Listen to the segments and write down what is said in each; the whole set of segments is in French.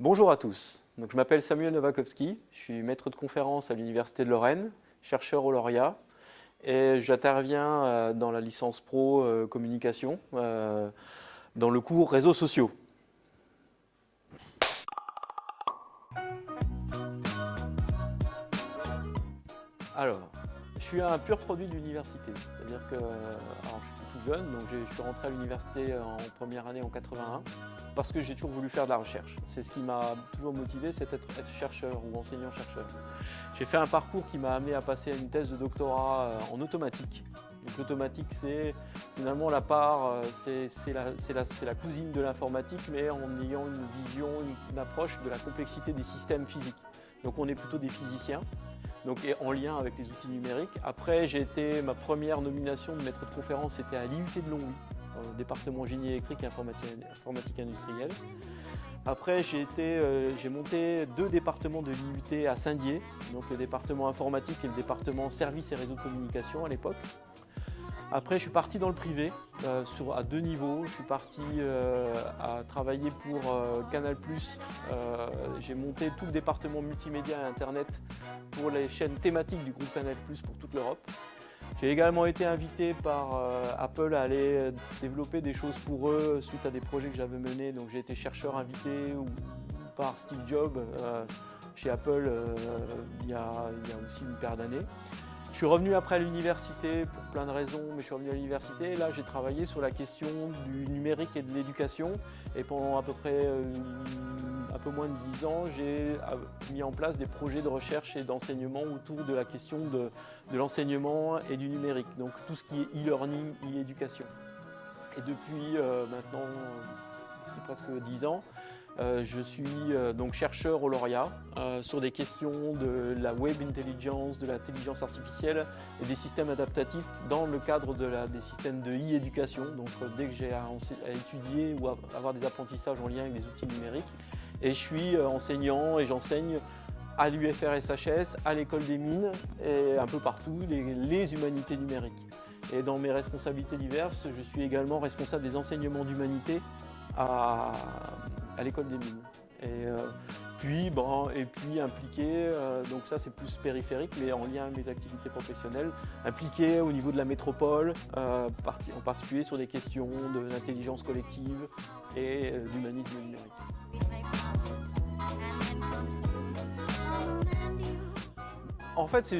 Bonjour à tous, donc, je m'appelle Samuel Nowakowski, je suis maître de conférence à l'Université de Lorraine, chercheur au lauréat et j'interviens dans la licence pro communication dans le cours réseaux sociaux. Alors, je suis un pur produit de l'université, c'est-à-dire que je suis tout jeune, donc je suis rentré à l'université en première année en 81 parce que j'ai toujours voulu faire de la recherche. C'est ce qui m'a toujours motivé, c'est être chercheur ou enseignant-chercheur. J'ai fait un parcours qui m'a amené à passer à une thèse de doctorat en automatique. Donc l'automatique, c'est finalement la part, c'est la cousine de l'informatique, mais en ayant une vision, une approche de la complexité des systèmes physiques. Donc on est plutôt des physiciens. Donc, en lien avec les outils numériques. Après, ma première nomination de maître de conférence, c'était à l'IUT de Longwy, département génie électrique et informatique industrielle. Après, j'ai monté 2 départements de l'IUT à Saint-Dié, donc le département informatique et le département services et réseaux de communication à l'époque. Après, je suis parti dans le privé, à 2 niveaux. Je suis parti à travailler pour Canal+. J'ai monté tout le département multimédia et Internet pour les chaînes thématiques du groupe Canal+, pour toute l'Europe. J'ai également été invité par Apple à aller développer des choses pour eux suite à des projets que j'avais menés. Donc j'ai été chercheur invité par Steve Jobs chez Apple il y a aussi une paire d'années. Je suis revenu après à l'université pour plein de raisons, mais je suis revenu à l'université et là j'ai travaillé sur la question du numérique et de l'éducation et pendant à peu près un peu moins de 10 ans, j'ai mis en place des projets de recherche et d'enseignement autour de la question de l'enseignement et du numérique, donc tout ce qui est e-learning, e-éducation. Et depuis maintenant, c'est presque 10 ans, je suis donc chercheur au lauréat sur des questions de la web intelligence, de l'intelligence artificielle et des systèmes adaptatifs dans le cadre des systèmes de e-éducation. Donc dès que j'ai à étudier ou à avoir des apprentissages en lien avec des outils numériques. Et je suis enseignant et j'enseigne à l'UFR-SHS, à l'école des mines et un peu partout les humanités numériques. Et dans mes responsabilités diverses, je suis également responsable des enseignements d'humanité à l'école des mines. Et puis impliqué, donc ça c'est plus périphérique, mais en lien avec mes activités professionnelles, impliqué au niveau de la métropole, en particulier sur des questions de l'intelligence collective et d'humanisme numérique. En fait,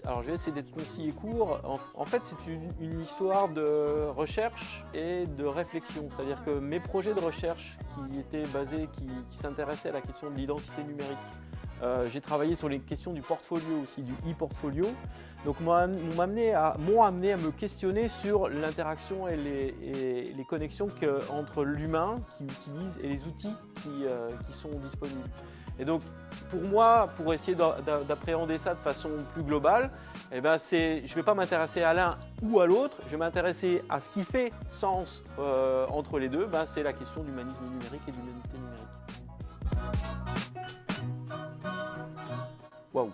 alors je vais essayer d'être concis et court. En fait, c'est une histoire de recherche et de réflexion. C'est-à-dire que mes projets de recherche qui s'intéressaient à la question de l'identité numérique, j'ai travaillé sur les questions du portfolio aussi, du e-portfolio. Donc m'ont amené à me questionner sur l'interaction et les connexions entre l'humain qui utilise et les outils qui sont disponibles. Et donc pour moi, pour essayer d'appréhender ça de façon plus globale, je ne vais pas m'intéresser à l'un ou à l'autre, je vais m'intéresser à ce qui fait sens entre les deux, c'est la question d'humanisme numérique et d'humanité numérique. Waouh!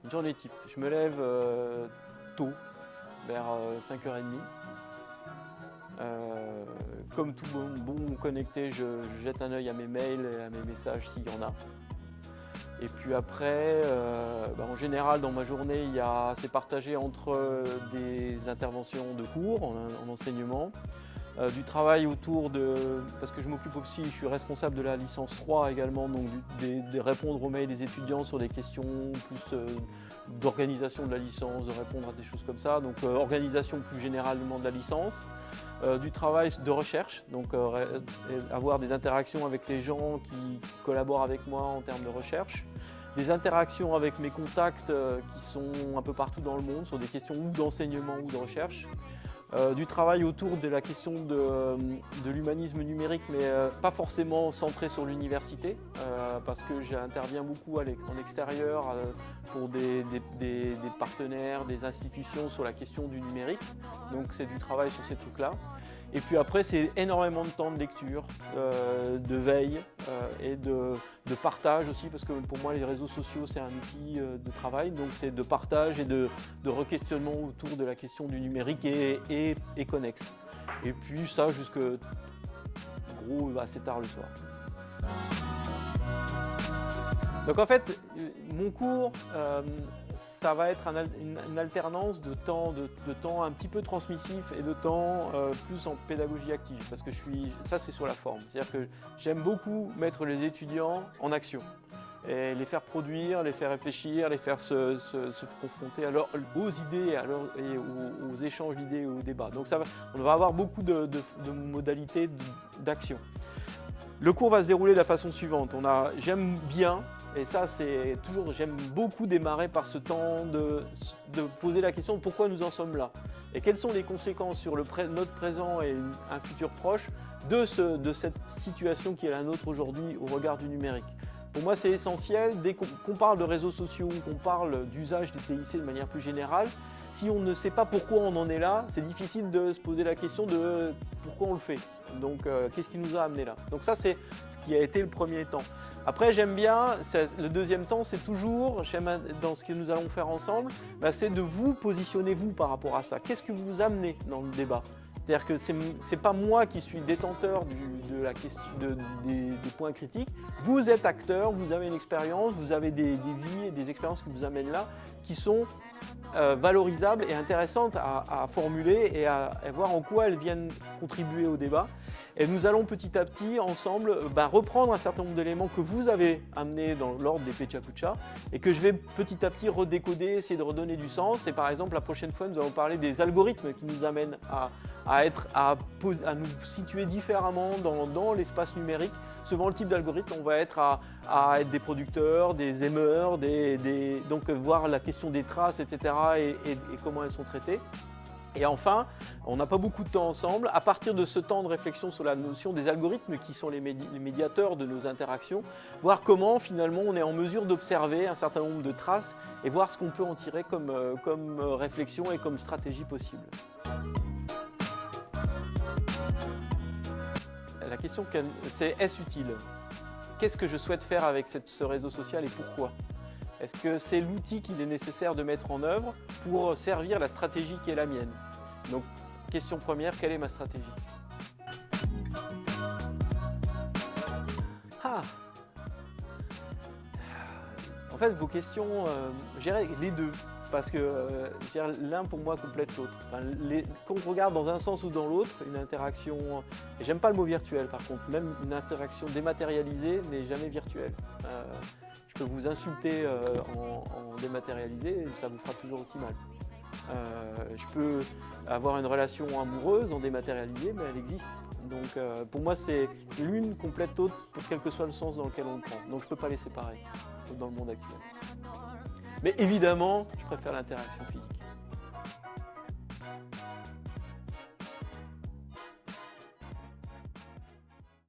Une journée type. Je me lève tôt, vers 5h30. Comme tout bon connecté, je jette un œil à mes mails et à mes messages s'il y en a. Et puis après, en général, dans ma journée, c'est partagé entre des interventions de cours en enseignement, du travail parce que je m'occupe aussi, je suis responsable de la licence 3 également, donc de répondre aux mails des étudiants sur des questions plus d'organisation de la licence, de répondre à des choses comme ça, donc organisation plus généralement de la licence, du travail de recherche, donc avoir des interactions avec les gens qui collaborent avec moi en termes de recherche, des interactions avec mes contacts qui sont un peu partout dans le monde sur des questions ou d'enseignement ou de recherche, du travail autour de la question de l'humanisme numérique, mais pas forcément centré sur l'université, parce que j'interviens beaucoup en extérieur pour des partenaires, des institutions sur la question du numérique. Donc c'est du travail sur ces trucs-là. Et puis après, c'est énormément de temps de lecture, de veille et de partage aussi, parce que pour moi, les réseaux sociaux, c'est un outil de travail. Donc c'est de partage et de re-questionnement autour de la question du numérique et connexe. Et puis ça, jusque assez tard le soir. Donc en fait, mon cours, ça va être une alternance de temps un petit peu transmissif et de temps plus en pédagogie active. Parce que ça c'est sur la forme. C'est-à-dire que j'aime beaucoup mettre les étudiants en action. Et les faire produire, les faire réfléchir, les faire se confronter aux idées et aux échanges d'idées et aux débats. Donc on va avoir beaucoup de modalités d'action. Le cours va se dérouler de la façon suivante. J'aime bien, et ça c'est toujours, j'aime beaucoup démarrer par ce temps de poser la question de pourquoi nous en sommes là. Et quelles sont les conséquences sur notre présent et un futur proche de cette situation qui est la nôtre aujourd'hui au regard du numérique. Pour moi, c'est essentiel, dès qu'on parle de réseaux sociaux, qu'on parle d'usage des TIC de manière plus générale, si on ne sait pas pourquoi on en est là, c'est difficile de se poser la question de pourquoi on le fait. Donc, qu'est-ce qui nous a amené là? Donc ça, c'est ce qui a été le premier temps. Après, j'aime bien, le deuxième temps, c'est toujours, dans ce que nous allons faire ensemble, c'est de vous positionner vous par rapport à ça. Qu'est-ce que vous amenez dans le débat? C'est-à-dire que ce n'est pas moi qui suis détenteur des points critiques. Vous êtes acteur, vous avez une expérience, vous avez des vies et des expériences qui vous amènent là, qui sont valorisables et intéressantes à formuler et à voir en quoi elles viennent contribuer au débat. Et nous allons petit à petit, ensemble, reprendre un certain nombre d'éléments que vous avez amenés dans l'ordre des Pecha-Kucha et que je vais petit à petit redécoder, essayer de redonner du sens. Et par exemple, la prochaine fois, nous allons parler des algorithmes qui nous amènent à nous situer différemment dans l'espace numérique. Selon le type d'algorithme, on va être à être des producteurs, des aimeurs, donc voir la question des traces, etc. et comment elles sont traitées. Et enfin, on n'a pas beaucoup de temps ensemble. À partir de ce temps de réflexion sur la notion des algorithmes qui sont les médiateurs de nos interactions, voir comment finalement on est en mesure d'observer un certain nombre de traces et voir ce qu'on peut en tirer comme réflexion et comme stratégie possible. La question c'est est-ce utile? Qu'est-ce que je souhaite faire avec ce réseau social et pourquoi? Est-ce que c'est l'outil qu'il est nécessaire de mettre en œuvre pour servir la stratégie qui est la mienne? Donc, question première, quelle est ma stratégie? En fait, vos questions, je dirais les deux, parce que l'un pour moi complète l'autre. Enfin, quand on regarde dans un sens ou dans l'autre, une interaction, et j'aime pas le mot virtuel par contre, même une interaction dématérialisée n'est jamais virtuelle. Je peux vous insulter en dématérialisé et ça vous fera toujours aussi mal. Je peux avoir une relation amoureuse en dématérialisé, mais elle existe. Donc pour moi, c'est l'une complète l'autre, quel que soit le sens dans lequel on le prend. Donc je ne peux pas les séparer dans le monde actuel. Mais évidemment, je préfère l'interaction physique.